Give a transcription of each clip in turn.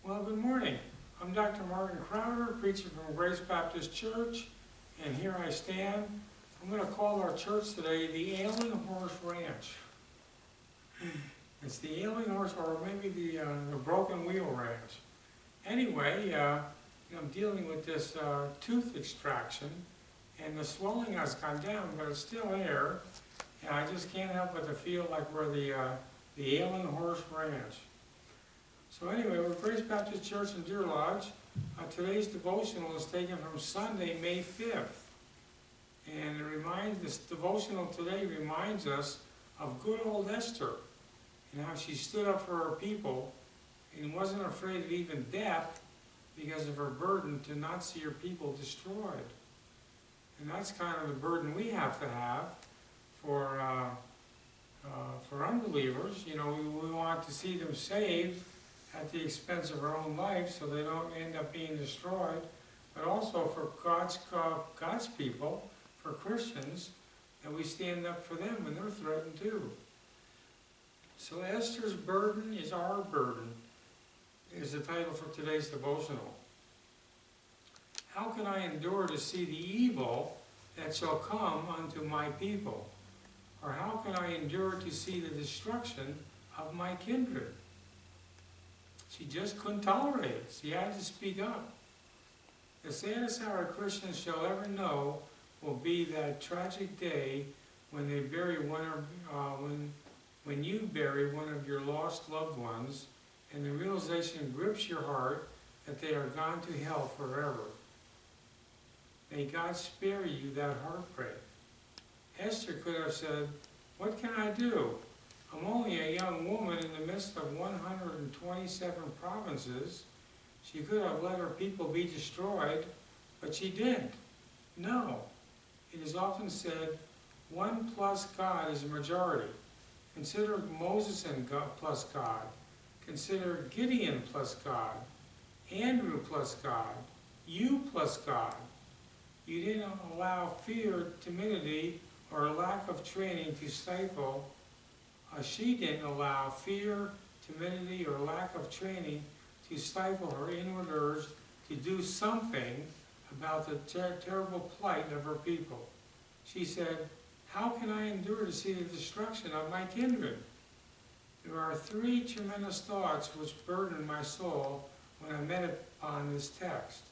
Well, good morning. I'm Dr. Martin Krautter, preacher from Grace Baptist Church, and here I stand. I'm going to call our church today the Ailing Horse Ranch. It's the Ailing Horse, or maybe the Broken Wheel Ranch. Anyway, I'm dealing with this tooth extraction, and the swelling has gone down, but it's still there, and I just can't help but to feel like we're the Ailing Horse Ranch. So anyway, we're Grace Baptist Church in Deer Lodge. Today's devotional is taken from Sunday, May 5th. And this devotional today reminds us of good old Esther and how she stood up for her people and wasn't afraid of even death because of her burden to not see her people destroyed. And that's kind of the burden we have to have for unbelievers. You know, we want to see them saved at the expense of our own life so they don't end up being destroyed, but also for God's people, for Christians, that we stand up for them when they're threatened too. So Esther's burden is our burden, is the title for today's devotional. How can I endure to see the evil that shall come unto my people? Or how can I endure to see the destruction of my kindred? She just couldn't tolerate it. She had to speak up. The saddest hour Christians shall ever know will be that tragic day when they bury when you bury one of your lost loved ones, and the realization grips your heart that they are gone to hell forever. May God spare you that heartbreak. Esther could have said, "What can I do? I'm only a young woman in the midst of 127 provinces." She could have let her people be destroyed, but she didn't. No. It is often said, one plus God is a majority. Consider Moses and God plus God. Consider Gideon plus God. Andrew plus God. You plus God. You didn't allow fear, timidity, or lack of training to stifle. She didn't allow fear, timidity, or lack of training to stifle her inward urge to do something about the terrible plight of her people. She said, "How can I endure to see the destruction of my kindred?" There are three tremendous thoughts which burdened my soul when I met upon this text.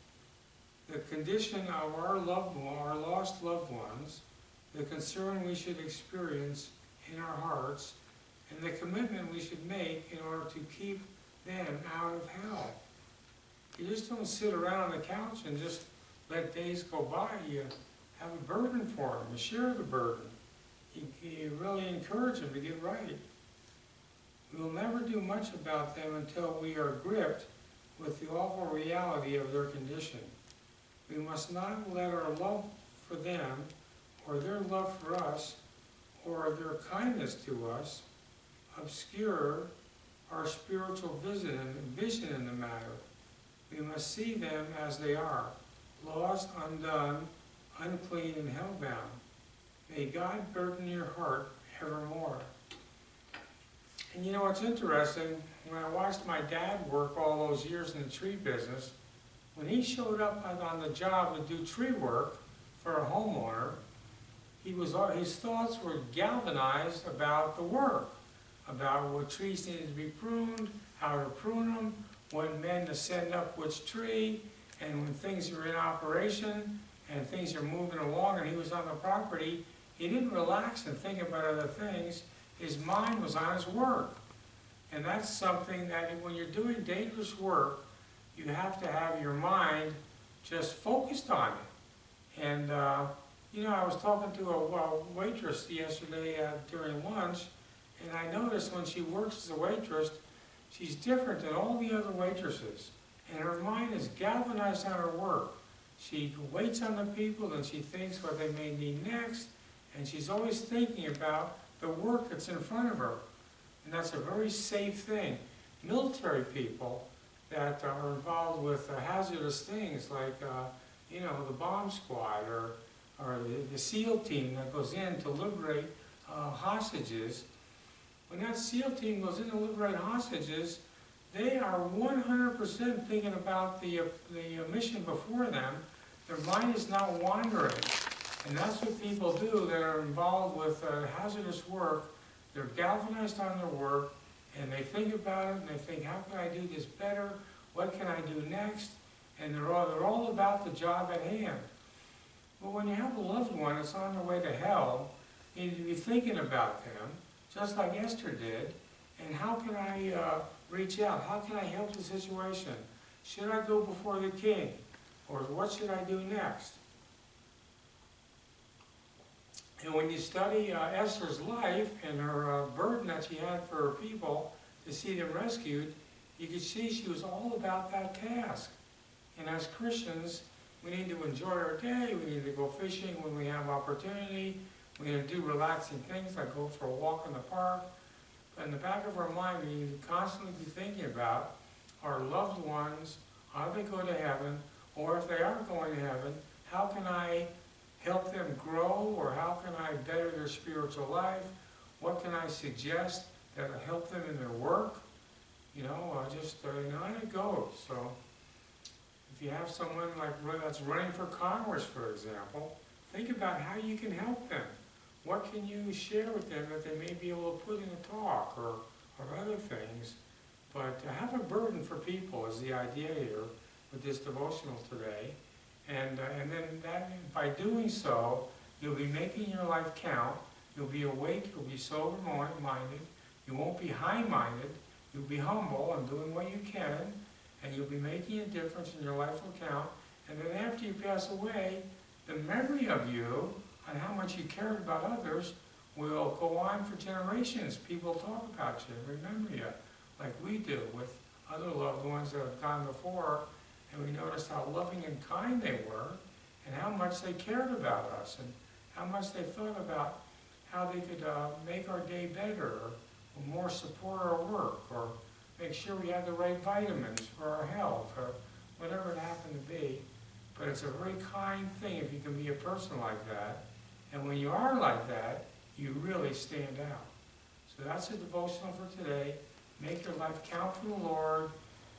The condition of our lost loved ones, the concern we should experience in our hearts, and the commitment we should make in order to keep them out of hell. You just don't sit around on the couch and just let days go by. You have a burden for them. You share the burden. You really encourage them to get right. We will never do much about them until we are gripped with the awful reality of their condition. We must not let our love for them, or their love for us, or their kindness to us, obscure our spiritual vision in the matter. We must see them as they are, lost, undone, unclean, and hellbound. May God burden your heart evermore. And you know what's interesting? When I watched my dad work all those years in the tree business, when he showed up on the job to do tree work for a homeowner, his thoughts were galvanized about the work, about what trees needed to be pruned, how to prune them, what men to send up which tree, and when things are in operation and things are moving along and he was on the property, he didn't relax and think about other things. His mind was on his work. And that's something that when you're doing dangerous work, you have to have your mind just focused on it. And, I was talking to a waitress yesterday during lunch, and I noticed when she works as a waitress, she's different than all the other waitresses. And her mind is galvanized on her work. She waits on the people and she thinks what they may need next. And she's always thinking about the work that's in front of her. And that's a very safe thing. Military people that are involved with hazardous things like, the bomb squad or the SEAL team that goes in to liberate hostages. When that SEAL team goes in to liberate hostages, they are 100% thinking about the mission before them. Their mind is not wandering. And that's what people do that are involved with hazardous work. They're galvanized on their work, and they think about it, and they think, how can I do this better? What can I do next? And they're all about the job at hand. But when you have a loved one that's on their way to hell, you need to be thinking about them, just like Esther did. And how can I reach out? How can I help the situation? Should I go before the king? Or what should I do next? And when you study Esther's life and her burden that she had for her people to see them rescued, you can see she was all about that task. And as Christians, we need to enjoy our day. We need to go fishing when we have opportunity. We need to do relaxing things like go for a walk in the park. But in the back of our mind, we need to constantly be thinking about our loved ones, how they go to heaven, or if they aren't going to heaven, how can I help them grow, or how can I better their spiritual life? What can I suggest that will help them in their work? You know, and it goes. So if you have someone that's running for Congress, for example, think about how you can help them. What can you share with them that they may be able to put in a talk or other things? But to have a burden for people is the idea here with this devotional today. And then by doing so, you'll be making your life count. You'll be awake. You'll be sober-minded. You won't be high-minded. You'll be humble and doing what you can. And you'll be making a difference, and your life will count. And then after you pass away, the memory of you and how much you cared about others will go on for generations. People talk about you and remember you like we do with other loved ones that have gone before. And we noticed how loving and kind they were, and how much they cared about us, and how much they thought about how they could make our day better, or more support our work, or make sure we had the right vitamins for our health, or whatever it happened to be. But it's a very kind thing if you can be a person like that. And when you are like that, you really stand out. So that's a devotional for today. Make your life count for the Lord,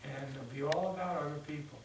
and be all about other people.